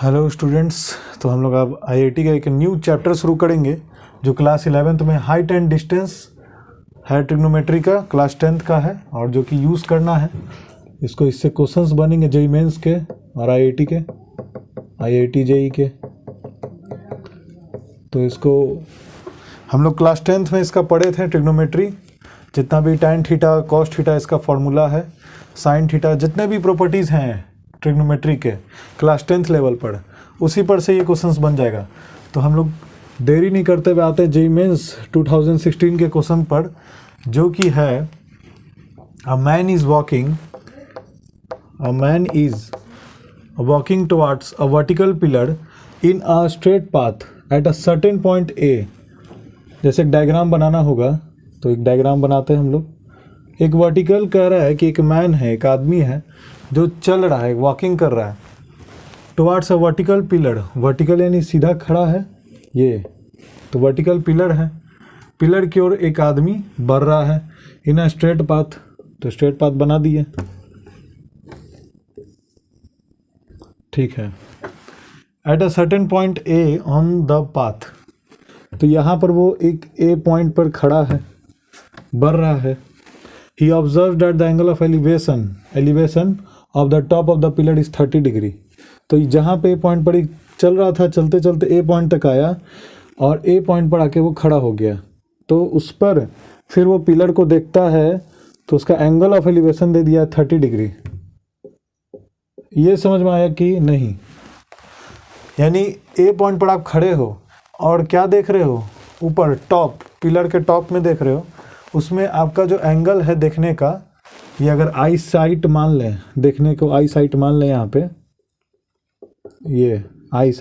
Hello students. तो हम लोग अब आईआईटी का एक न्यू चैप्टर शुरू करेंगे जो क्लास 11th में हाइट एंड डिस्टेंस है, ट्रिग्नोमेट्री का क्लास 10th का है और जो कि यूज़ करना है। इसको इससे क्वेश्चंस बनेंगे जेईई मेंस के और आईआईटी के, आईआईटी जेईई के। तो इसको हम लोग क्लास 10th में इसका पढ़े थे ट्रिग्नोमेट्री, जितना भी tan थीटा cos थीटा इसका फॉर्मूला है, sin थीटा, जितने भी प्रॉपर्टीज़ हैं ट्रिग्नोमेट्री के क्लास 10th लेवल पर, उसी पर से ये क्वेश्चंस बन जाएगा। तो हम लोग देरी नहीं करते हुए आते हैं जेईई मेंस 2016 के क्वेश्चन पर, जो कि है a man is walking towards a vertical pillar in a straight path at a certain point A. जैसे एक डायग्राम बनाना होगा तो एक डायग्राम बनाते हैं हम लोग। एक वर्टिकल कह रहा है कि एक मैन है, एक आदमी है जो चल रहा है, वॉकिंग कर रहा है towards a vertical pillar. Vertical यानी सीधा खड़ा है, ये तो वर्टिकल पिलर है। पिलर की ओर एक आदमी बढ़ रहा है इन अ स्ट्रेट पाथ, तो स्ट्रेट पाथ बना दिए, ठीक है। At a certain point A on the path, तो यहाँ पर वो एक ए पॉइंट पर खड़ा है, बढ़ रहा है। He observe that the angle of elevation of the top of the pillar is 30 degree. तो जहाँ पे ए पॉइंट पर चल रहा था, चलते चलते ए पॉइंट तक आया और ए पॉइंट पर आके वो खड़ा हो गया। तो उस पर फिर वो पिलर को देखता है तो उसका एंगल ऑफ एलिवेशन दे दिया 30 डिग्री। ये समझ में आया कि नहीं? यानी ए पॉइंट पर आप खड़े हो और क्या देख रहे हो, ऊपर टॉप, पिलर के टॉप में देख रहे हो, उसमें आपका जो एंगल है देखने का, ये अगर आई साइट मान लें, देखने को आई साइट मान लें, यहाँ पे ये आई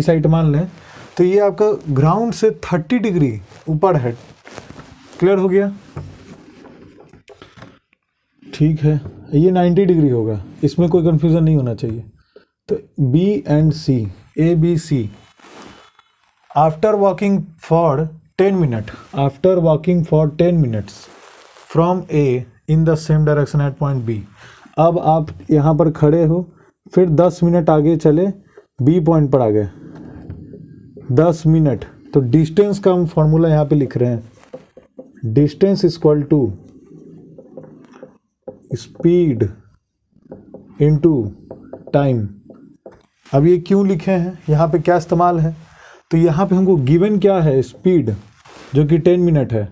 साइट मान लें, तो ये आपका ग्राउंड से 30 डिग्री ऊपर है। क्लियर हो गया? ठीक है, ये 90 डिग्री होगा, इसमें कोई कंफ्यूजन नहीं होना चाहिए। तो B and C, A B C, after walking for 10 minutes from A in the same direction at point B. अब आप यहाँ पर खड़े हो, फिर 10 मिनट आगे चले, बी पॉइंट पर आ गए 10 मिनट। तो डिस्टेंस का हम फॉर्मूला यहाँ पे लिख रहे हैं, distance equal to speed into time. अब ये क्यों लिखे हैं, यहाँ पे क्या इस्तेमाल है? तो यहाँ पे हमको गिवन क्या है, स्पीड जो कि 10 मिनट है,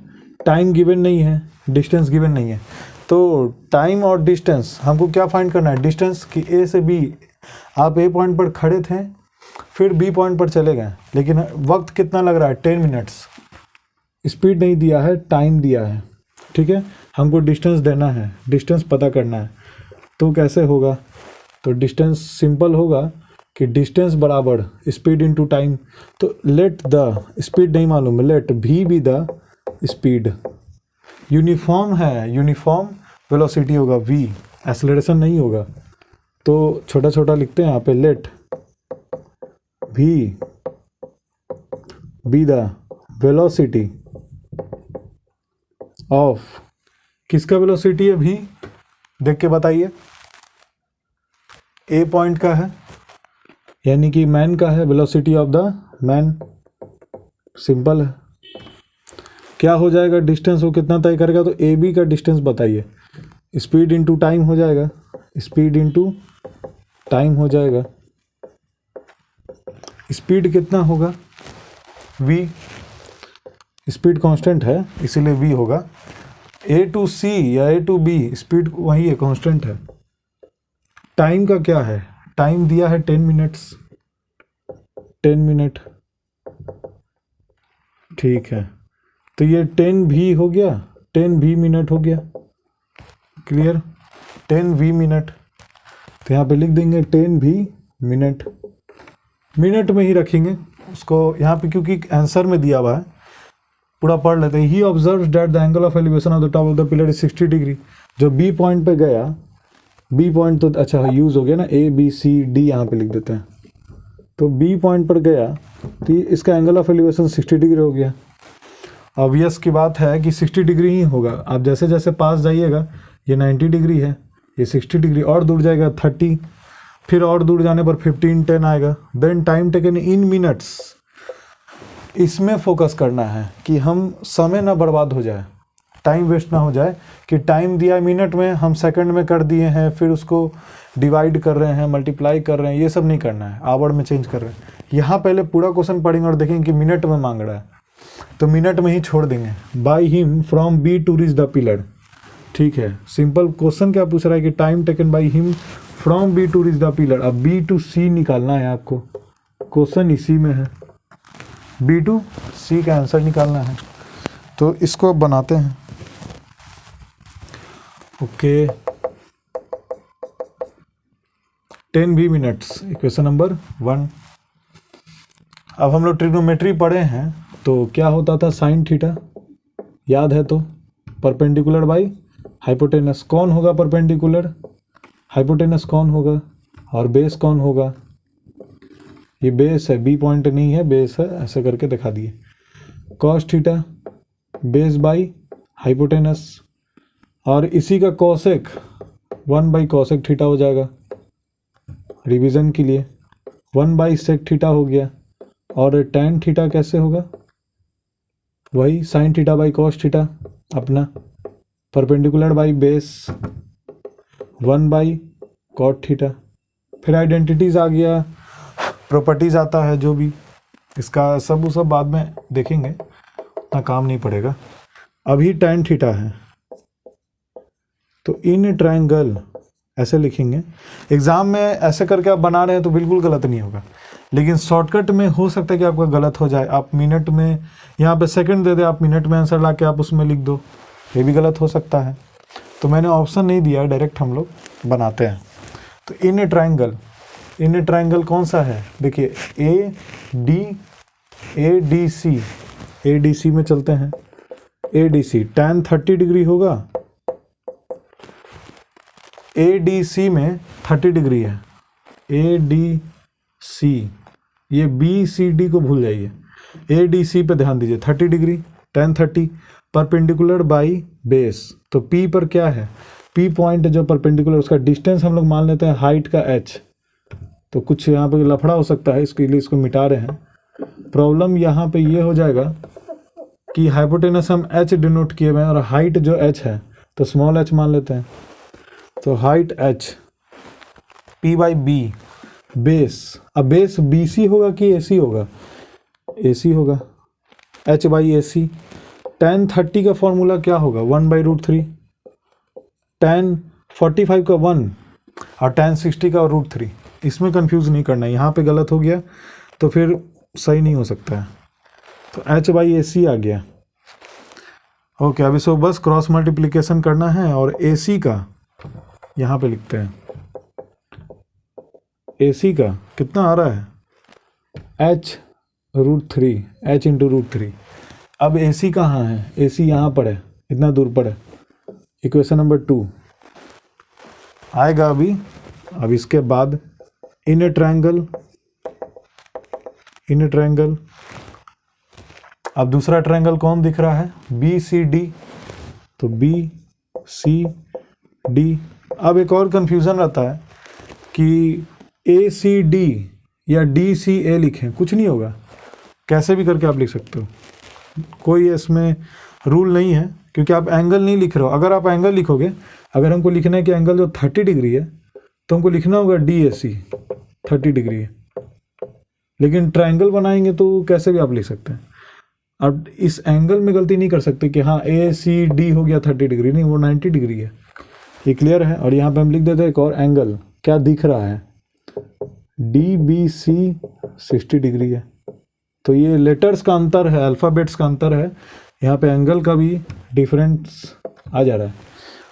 टाइम गिवन नहीं है, डिस्टेंस गिवन नहीं है। तो टाइम और डिस्टेंस हमको क्या फाइंड करना है? डिस्टेंस कि ए से बी, आप ए पॉइंट पर खड़े थे, फिर बी पॉइंट पर चले गए, लेकिन वक्त कितना लग रहा है? 10 मिनट्स। स्पीड नहीं दिया है, टाइम दिया है, ठीक है। हमको डिस्टेंस देना है, डिस्टेंस पता करना है। तो कैसे होगा? तो डिस्टेंस सिंपल होगा कि डिस्टेंस बराबर स्पीड इनटू टाइम। तो लेट द स्पीड नहीं मालूम, लेट भी बी द स्पीड। यूनिफॉर्म है, यूनिफॉर्म वेलोसिटी होगा v, एक्सेलरेशन नहीं होगा। तो छोटा छोटा लिखते हैं यहाँ पे, लेट भी बी द वेलोसिटी ऑफ, किसका वेलोसिटी है v? देख के बताइए। ए पॉइंट का है, यानी कि मैन का है, velocity of the man. Simple है। क्या हो जाएगा? डिस्टेंस वो कितना तय करेगा? तो ए बी का डिस्टेंस बताइए। स्पीड इनटू टाइम हो जाएगा, स्पीड इनटू टाइम हो जाएगा। स्पीड कितना होगा? v, स्पीड कांस्टेंट है इसीलिए v होगा। ए टू सी या ए टू बी, स्पीड वही है, कांस्टेंट है। टाइम का क्या है? टाइम दिया है 10 मिनट्स, 10 मिनट, ठीक है। तो ये 10 भी हो गया, 10 भी मिनट हो गया। क्लियर? 10 भी मिनट, तो यहाँ पे लिख देंगे 10 भी मिनट, मिनट में ही रखेंगे उसको यहाँ पे, क्योंकि आंसर में दिया हुआ है। पूरा पढ़ लेते हैं। He observe that the angle of elevation of the top of the pillar is 60 degree. जो बी पॉइंट पे गया, बी पॉइंट तो अच्छा यूज़ हो गया ना, ए बी सी डी यहाँ पे लिख देते हैं। तो बी पॉइंट पर गया तो इसका एंगल ऑफ एलिवेशन 60 डिग्री हो गया। ऑब्वियस की बात है कि 60 डिग्री ही होगा। आप जैसे जैसे पास जाइएगा, ये 90 डिग्री है, ये 60 डिग्री, और दूर जाएगा 30, फिर और दूर जाने पर 15 10 आएगा। Then time taken in minutes, इसमें फोकस करना है कि हम समय ना बर्बाद हो जाए, टाइम वेस्ट ना हो जाए कि टाइम दिया है मिनट में, हम सेकंड में कर दिए हैं, फिर उसको डिवाइड कर रहे हैं, मल्टीप्लाई कर रहे हैं, ये सब नहीं करना है, आवर में चेंज कर रहे हैं। यहाँ पहले पूरा क्वेश्चन पढ़ेंगे और देखेंगे कि मिनट में मांग रहा है, तो मिनट में ही छोड़ देंगे। By him from B to reach the pillar, ठीक है। सिंपल क्वेश्चन क्या पूछ रहा है कि time taken by him from B to reach the pillar. अब बी टू सी निकालना है आपको, क्वेश्चन इसी में है, बी टू सी का आंसर निकालना है। तो इसको अब बनाते हैं। ओके, 10 भी मिनट्स, इक्वेशन नंबर 1। अब हम लोग ट्रिग्नोमेट्री पढ़े हैं, तो क्या होता था साइन थीटा, याद है तो, परपेंडिकुलर बाई हाइपोटेनस। कौन होगा परपेंडिकुलर, हाइपोटेनस कौन होगा, और बेस कौन होगा, ये बेस है, बी पॉइंट नहीं है, बेस है, ऐसे करके दिखा दिए। Cos theta base by hypotenuse, और इसी का कॉसेक 1 बाई कॉसेक थीटा हो जाएगा, रिवीजन के लिए 1 बाई सेक थीटा हो गया। और टैन थीटा कैसे होगा, वही sine theta by cos theta अपना, perpendicular by base 1 by cot theta. फिर आइडेंटिटीज आ गया, प्रॉपर्टीज आता है, जो भी इसका सब बाद में देखेंगे, उतना काम नहीं पड़ेगा। अभी टैन थीटा है, तो इन ट्रायंगल ऐसे लिखेंगे। एग्जाम में ऐसे करके आप बना रहे हैं तो बिल्कुल गलत नहीं होगा, लेकिन शॉर्टकट में हो सकता है कि आपका गलत हो जाए। आप मिनट में यहाँ पे सेकंड दे दे, आप मिनट में आंसर ला के आप उसमें लिख दो, ये भी गलत हो सकता है। तो मैंने ऑप्शन नहीं दिया, डायरेक्ट हम लोग बनाते हैं। तो इन ट्रायंगल कौन सा है, देखिए ए डी सी में चलते हैं। A D C tan 30 degree होगा, ए डी सी में 30 डिग्री है, ए डी सी, ये बी सी डी को भूल जाइए, ए डी सी पे ध्यान दीजिए। 30 degree tan 30 perpendicular by base, तो पी पर क्या है, पी पॉइंट जो परपेंडिकुलर, उसका डिस्टेंस हम लोग मान लेते हैं हाइट का h। तो कुछ यहाँ पे लफड़ा हो सकता है, इसके लिए इसको मिटा रहे हैं। प्रॉब्लम यहाँ पे ये हो जाएगा कि हाइपोटेनस हम h डिनोट किए हुए हैं, और हाइट जो h है तो स्मॉल h मान लेते हैं। तो height h, p by B, base, अब बेस बी सी होगा कि ए सी होगा, ए सी होगा, h by A C. tan 30 का फॉर्मूला क्या होगा, 1 बाई रूट 3, tan 45 का 1 और tan 60 का रूट 3। इसमें कंफ्यूज नहीं करना है, यहाँ पे गलत हो गया तो फिर सही नहीं हो सकता है। तो h बाई ए सी आ गया। ओके, अब इसको बस क्रॉस मल्टीप्लिकेशन करना है, और ए सी का यहाँ पे लिखते हैं। ए सी का कितना आ रहा है, h root 3, h into root 3। अब ए सी कहाँ है, ए सी यहाँ पर है, इतना दूर पर है। इक्वेशन नंबर 2 आएगा अभी। अब इसके बाद इन ट्रायंगल, अब दूसरा ट्रायंगल कौन दिख रहा है, बी सी डी, तो बी सी डी। अब एक और कंफ्यूजन रहता है कि ए सी डी या डी सी ए लिखें, कुछ नहीं होगा, कैसे भी करके आप लिख सकते हो, कोई इसमें रूल नहीं है, क्योंकि आप एंगल नहीं लिख रहे हो। अगर आप एंगल लिखोगे, अगर हमको लिखना है कि एंगल जो 30 डिग्री है, तो हमको लिखना होगा डी ए सी 30 डिग्री है, लेकिन ट्रायंगल बनाएंगे तो कैसे भी आप लिख सकते हैं। अब इस एंगल में गलती नहीं कर सकते कि हाँ ए सी डी हो गया 30 डिग्री, नहीं, वो 90 डिग्री है, ये क्लियर है। और यहाँ पे हम लिख देते हैं एक और एंगल, क्या दिख रहा है, डी बी सी 60 डिग्री है। तो ये लेटर्स का अंतर है, अल्फ़ाबेट्स का अंतर है, यहाँ पे एंगल का भी डिफरेंस आ जा रहा है,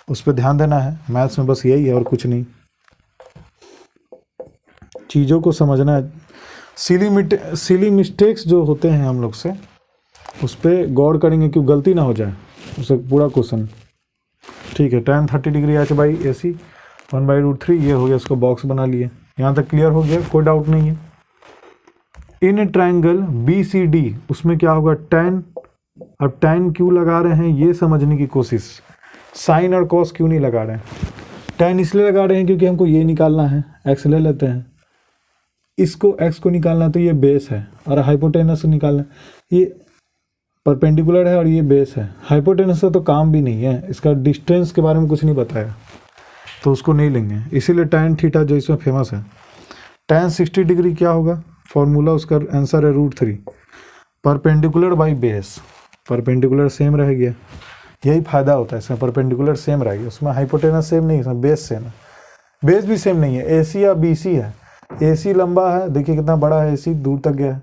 उस पर ध्यान देना है। मैथ्स में बस यही है और कुछ नहीं, चीज़ों को समझना है। सिली मिस्टेक्स जो होते हैं हम लोग से, उस पर गौर करेंगे कि गलती ना हो जाए, उससे पूरा क्वेश्चन। ठीक है, tan 30 degree h by A C 1 by root 3, ये हो गया, इसको बॉक्स बना लिए। यहाँ तक क्लियर हो गया, कोई डाउट नहीं है। In triangle B C D, उसमें क्या होगा tan, अब tan क्यों लगा रहे हैं ये समझने की कोशिश, साइन और कॉस क्यों नहीं लगा रहे हैं। tan इसलिए लगा रहे हैं क्योंकि हमको ये निकालना है, x ले लेते हैं, इसको x को निकालना तो ये बेस है, और हाइपोटेनस निकालना, ये परपेंडिकुलर है और ये बेस है। हाइपोटेनस से तो काम भी नहीं है, इसका डिस्टेंस के बारे में कुछ नहीं बताया, तो उसको नहीं लेंगे। इसीलिए tan थीटा जो इसमें फेमस है। tan 60 डिग्री क्या होगा, फॉर्मूला उसका आंसर है √3, perpendicular by base, perpendicular same रह गया, यही फायदा होता है इसमें, परपेंडिकुलर सेम रहेगी, उसमें हाइपोटेनस सेम नहीं, इसमें बेस सेम है। बेस भी सेम नहीं है, AC या BC है, AC लंबा है, देखिए कितना बड़ा है, AC दूर तक गया है,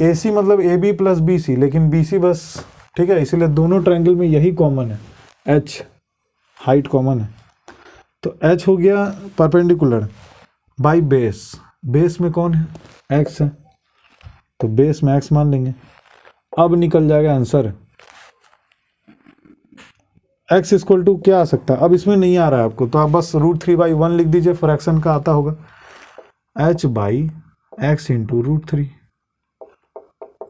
AC मतलब AB प्लस BC, लेकिन BC बस, ठीक है, इसीलिए दोनों ट्रायंगल में यही कॉमन है, H हाइट कॉमन है, तो H हो गया परपेंडिकुलर बाई बेस, बेस में कौन है, X है, तो बेस में X मान लेंगे। अब निकल जाएगा आंसर, x इक्वल टू क्या आ सकता है, अब इसमें नहीं आ रहा है आपको, तो आप बस √3/1 लिख दीजिए, फ्रैक्शन का आता होगा, h/x इंटू √3,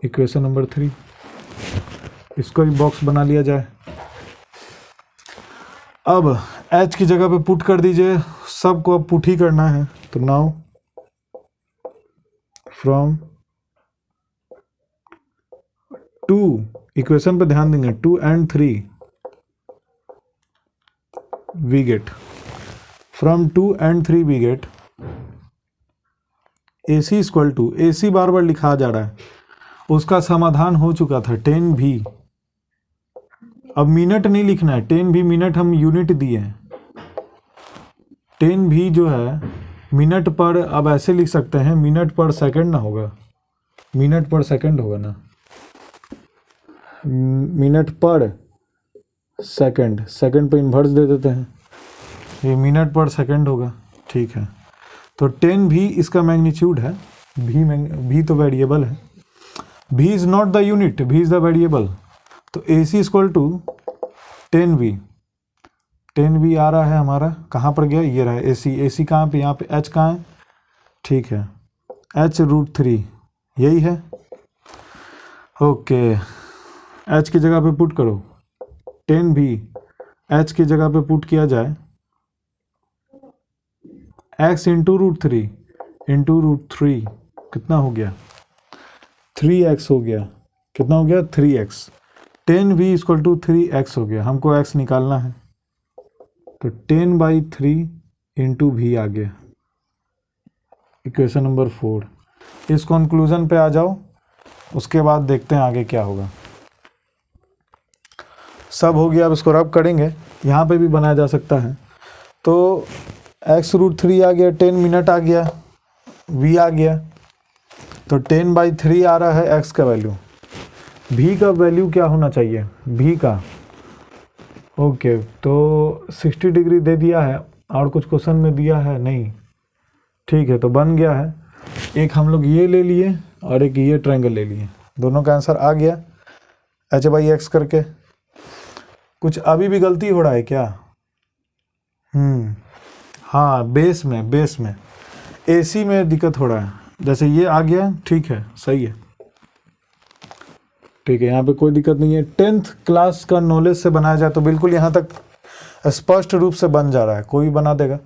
इक्वेशन नंबर 3। इसको भी बॉक्स बना लिया जाए। अब h की जगह पे पुट कर दीजिए, सबको अब पुट ही करना है, तो नाउ फ्रॉम 2, इक्वेशन पे ध्यान देंगे, 2 and 3 we get, from 2 and 3 we get AC equal to, AC बार बार लिखा जा रहा है, उसका समाधान हो चुका था 10v, अब मिनट नहीं लिखना है, 10v मिनट हम यूनिट दिए हैं, 10v जो है मिनट पर, अब ऐसे लिख सकते हैं मिनट पर सेकंड ना होगा, मिनट पर सेकंड होगा ना, मिनट पर सेकंड, सेकंड पे इन्वर्स दे देते हैं, ये मिनट पर सेकंड होगा, ठीक है। तो 10v इसका मैग्नीट्यूड है, v तो वेरिएबल है, v is not the unit, v is the variable, तो AC equal to 10v, 10v आ रहा है हमारा, कहाँ पर गया, ये रहा है AC, AC कहाँ पे, यहाँ पे h कहाँ है, ठीक है, h √3 यही है, ओके, h की जगह पे पुट करो, 10v h की जगह पे पुट किया जाए, x इंटू √3 कितना हो गया, 3x हो गया, कितना हो गया 3x, 10v equal to 3x हो गया, हमको x निकालना है, तो 10/3 इंटू v आ गया, इक्वेशन नंबर 4। इस कंक्लूजन पे आ जाओ, उसके बाद देखते हैं आगे क्या होगा। सब हो गया, अब इसको रब करेंगे, यहाँ पे भी बनाया जा सकता है, तो x √3 आ गया, 10 मिनट आ गया, v आ गया, तो 10/3 आ रहा है x का वैल्यू, v का वैल्यू क्या होना चाहिए, v का, ओके, तो 60 डिग्री दे दिया है, और कुछ क्वेश्चन में दिया है नहीं, ठीक है, तो बन गया है, एक हम लोग ये ले लिए और एक ये ट्रायंगल ले लिए, दोनों का आंसर आ गया h/x करके। कुछ अभी भी गलती हो रहा है क्या, हाँ, बेस में AC में दिक्कत हो रहा है, जैसे ये आ गया, ठीक है, सही है, ठीक है, यहाँ पे कोई दिक्कत नहीं है। 10th क्लास का नॉलेज से बनाया जाए तो बिल्कुल यहाँ तक स्पष्ट रूप से बन जा रहा है, कोई बना देगा।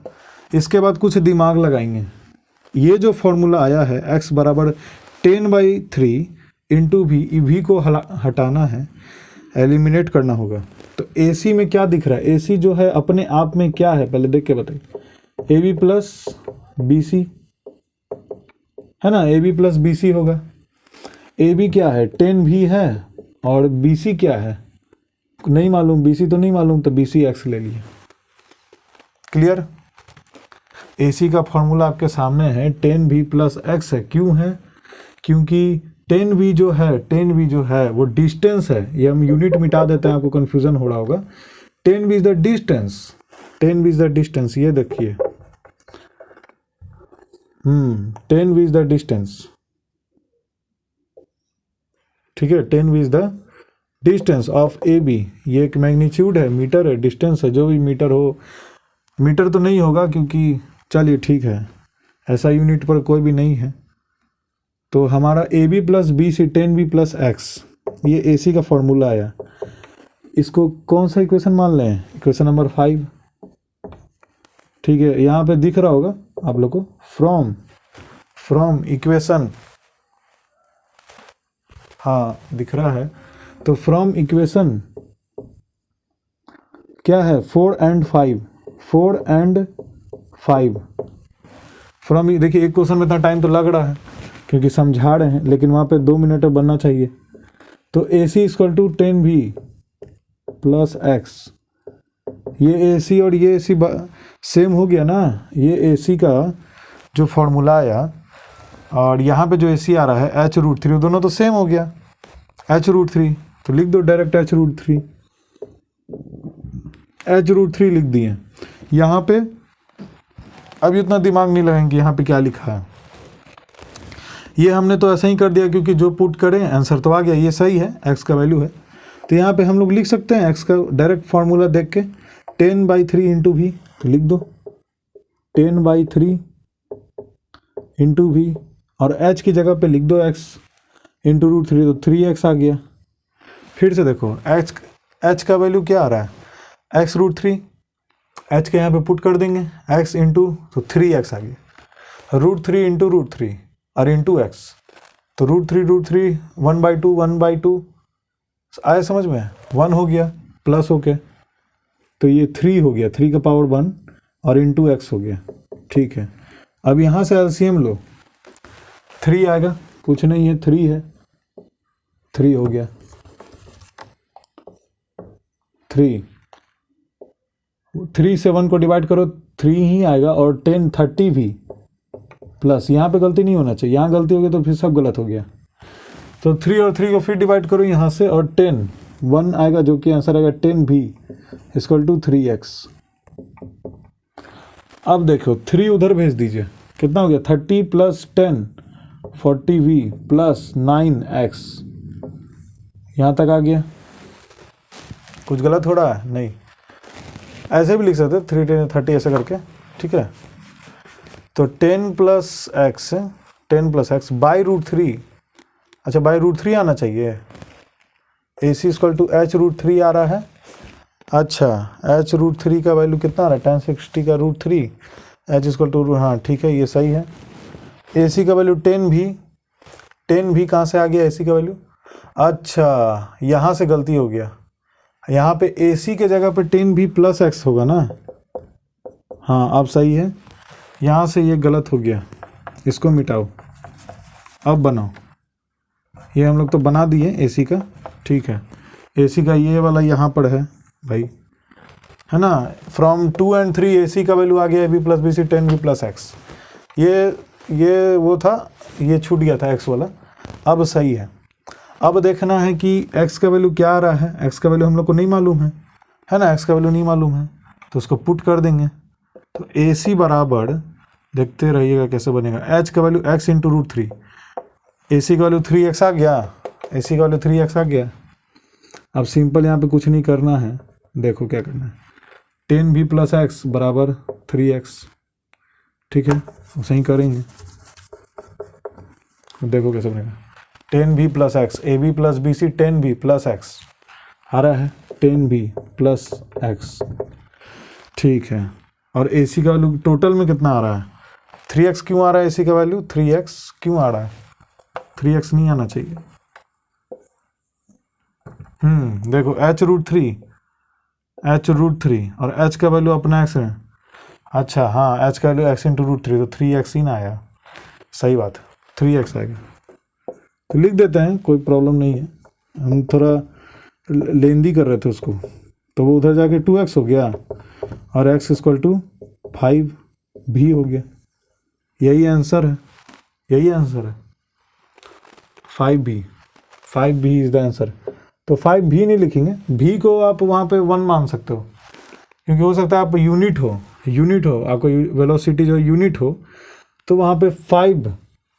इसके बाद कुछ दिमाग लगाएंगे, ये जो फॉर्मूला आया है x बराबर 10/3 इंटू v को हटाना है, एलिमिनेट करना होगा, तो AC में क्या दिख रहा है, AC जो है अपने आप में क्या है, पहले देख के बताइए, AB प्लस BC है ना, AB प्लस BC होगा, AB क्या है 10v है, और BC क्या है नहीं मालूम, BC तो नहीं मालूम, तो BC x ले लिए, क्लियर। AC का फॉर्मूला आपके सामने है, 10v प्लस x है, क्यों है, क्योंकि 10v जो है वो डिस्टेंस है, ये हम यूनिट मिटा देते हैं, आपको कंफ्यूजन हो रहा होगा, 10v is the distance, 10v is the distance, ये देखिए, 10v इज द डिस्टेंस, ठीक है, 10v is the distance of AB, ये एक मैग्नीट्यूड है, मीटर है, डिस्टेंस है, जो भी मीटर हो, मीटर तो नहीं होगा क्योंकि, चलिए ठीक है, ऐसा यूनिट पर कोई भी नहीं है, तो हमारा AB plus BC 10v plus x, ये AC का फॉर्मूला आया, इसको कौन सा इक्वेशन मान लें, इक्वेशन नंबर 5, ठीक है, यहाँ पे दिख रहा होगा आप लोग को फ्रॉम इक्वेशन, हाँ दिख रहा है। तो फ्रॉम इक्वेशन क्या है 4 and 5, 4 and 5 फ्रॉम, देखिए एक क्वेश्चन में इतना टाइम तो लग रहा है क्योंकि समझा रहे हैं, लेकिन वहाँ पे 2 मिनट बनना चाहिए। तो A C equal to 10v plus X, ये ए सी और ये ए सी सेम हो गया ना। ये ए सी का जो फॉर्मूला आया और यहाँ पे जो ए सी आ रहा है h√3, दोनों तो सेम हो गया h√3, तो लिख दो डायरेक्ट h√3, h√3 लिख दिए। यहाँ पे अभी उतना दिमाग नहीं लगाएंगे यहाँ पे क्या लिखा है, ये हमने तो ऐसा ही कर दिया क्योंकि जो पुट करें आंसर तो आ गया, ये सही है, x का वैल्यू है। तो यहाँ पे हम लोग लिख सकते हैं x का डायरेक्ट फार्मूला देख के 10/3 इंटू v, तो लिख दो 10/3 इंटू v, और h की जगह पे लिख दो x इंटू √3, तो 3x आ गया। फिर से देखो h का वैल्यू क्या आ रहा है x√3, h के यहाँ पे पुट कर देंगे x इंटू, तो 3x आ गया, √3 इंटू √3 और इंटू x, तो √3 1/2 1/2 आया समझ में, 1 हो गया प्लस होके, तो ये 3 हो गया, 3 का पावर 1 और इंटू x हो गया। ठीक है, अब यहाँ से एलसीएम लो, 3 आएगा, कुछ नहीं है 3 है, 3 हो गया, 3 से 1 को डिवाइड करो 3 ही आएगा, और 30 भी प्लस, यहाँ पे गलती नहीं होना चाहिए, यहाँ गलती हो गई तो फिर सब गलत हो गया। तो 3 और 3 को फिर डिवाइड करो यहाँ से, और 1 आएगा जो कि आंसर आएगा 10v इक्वल टू 3x। अब देखो 3 उधर भेज दीजिए, कितना हो गया 30 प्लस 10 40v प्लस 9x, यहाँ तक आ गया। कुछ गलत हो रहा है? नहीं, ऐसे भी लिख सकते 3 10 30 ऐसे करके, ठीक है। तो 10 प्लस एक्स बाई √3, अच्छा बाई √3 आना चाहिए, ए सी इक्वल टू h√3 आ रहा है। अच्छा h√3 का वैल्यू कितना आ रहा है 1060 का √3, h इक्वल टू, हाँ ठीक है ये सही है। ए सी का वैल्यू 10 भी कहाँ से आ गया ए सी का वैल्यू, अच्छा यहाँ से गलती हो गया, यहाँ पे ए सी के जगह पे 10v प्लस एक्स होगा ना, हाँ अब सही है, यहाँ से ये गलत हो गया, इसको मिटाओ, अब बनाओ, ये हम लोग तो बना दिए एसी का, ठीक है। एसी का ये वाला यहाँ पर है भाई, है ना, फ्रॉम 2 and 3 एसी का वैल्यू आ गया b plus B C 10v plus X, ये वो था, ये छूट गया था x वाला, अब सही है। अब देखना है कि x का वैल्यू क्या आ रहा है, x का वैल्यू हम लोग को नहीं मालूम है ना, x का वैल्यू नहीं मालूम है, तो उसको पुट कर देंगे। तो ए सी बराबर, देखते रहिएगा कैसे बनेगा, h का वैल्यू x इंटू √3, ए सी का वैल्यू 3x आ गया, ए सी का वैल्यू 3x आ गया। अब सिंपल यहाँ पे कुछ नहीं करना है, देखो क्या करना है, 10v प्लस एक्स बराबर 3x, ठीक है, उसे ही करेंगे, देखो कैसे बनेगा, 10v plus X, A B plus B C 10v plus X आ रहा है, 10v प्लस एक्स, ठीक है। और ए सी का वैल्यू टोटल में कितना आ रहा है, 3x क्यों आ रहा है, ए सी का वैल्यू 3x क्यों आ रहा है, 3x नहीं आना चाहिए, देखो h√3 और h का वैल्यू अपना x है, अच्छा हाँ h का वैल्यू x इंटू √3, तो 3x ही ना आया, सही बात, 3x आएगा, तो लिख देते हैं, कोई प्रॉब्लम नहीं है, हम थोड़ा लेंदी कर रहे थे उसको, तो वो उधर जाके 2x हो गया और x इक्वल टू 5 भी हो गया, यही आंसर है, 5b इज द आंसर। तो 5b नहीं लिखेंगे, भी को आप वहाँ पे 1 मान सकते हो, क्योंकि हो सकता है आप यूनिट हो आपको वेलोसिटी जो यूनिट हो, तो वहाँ पे 5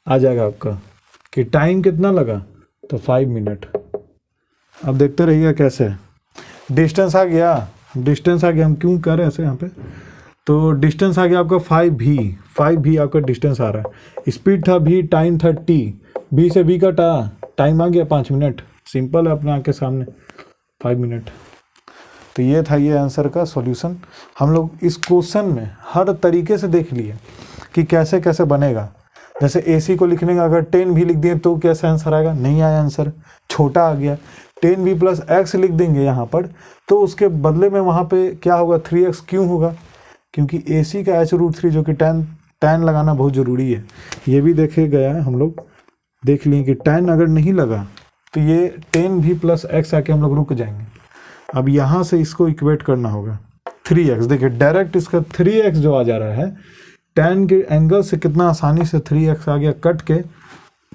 आ जाएगा आपका, कि टाइम कितना लगा, तो 5 मिनट। अब देखते रहिएगा कैसे, डिस्टेंस आ गया, हम क्यों कर रहे हैं ऐसे यहाँ पे, तो डिस्टेंस आ गया आपका 5v आपका डिस्टेंस आ रहा है, स्पीड था v, टाइम था t, b से b का टाइम आ गया 5 मिनट, सिंपल है अपने आँख के सामने 5 मिनट। तो ये था ये आंसर का सॉल्यूशन। हम लोग इस क्वेश्चन में हर तरीके से देख लिए कि कैसे कैसे बनेगा। जैसे AC को लिखने का अगर 10 भी लिख दिए तो कैसे आंसर आएगा, नहीं आया आंसर, छोटा आ गया। 10b प्लस x लिख देंगे यहाँ पर तो उसके बदले में वहाँ पे क्या होगा, 3x क्यों होगा, क्योंकि AC का h√3 जो कि tan लगाना बहुत ज़रूरी है। ये भी देखे गया है, हम लोग देख लिए कि tan अगर नहीं लगा तो ये 10b प्लस x आके हम लोग रुक जाएंगे। अब यहाँ से इसको इक्वेट करना होगा 3x। देखिए डायरेक्ट इसका 3x जो आ जा रहा है, tan के एंगल से कितना आसानी से 3x आ गया कट के,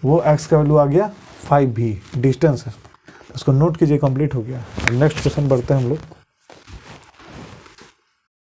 वो x का वैल्यू आ गया 5b, डिस्टेंस है। उसको नोट कीजिए, कंप्लीट हो गया। नेक्स्ट क्वेश्चन बढ़ते हैं हम लोग।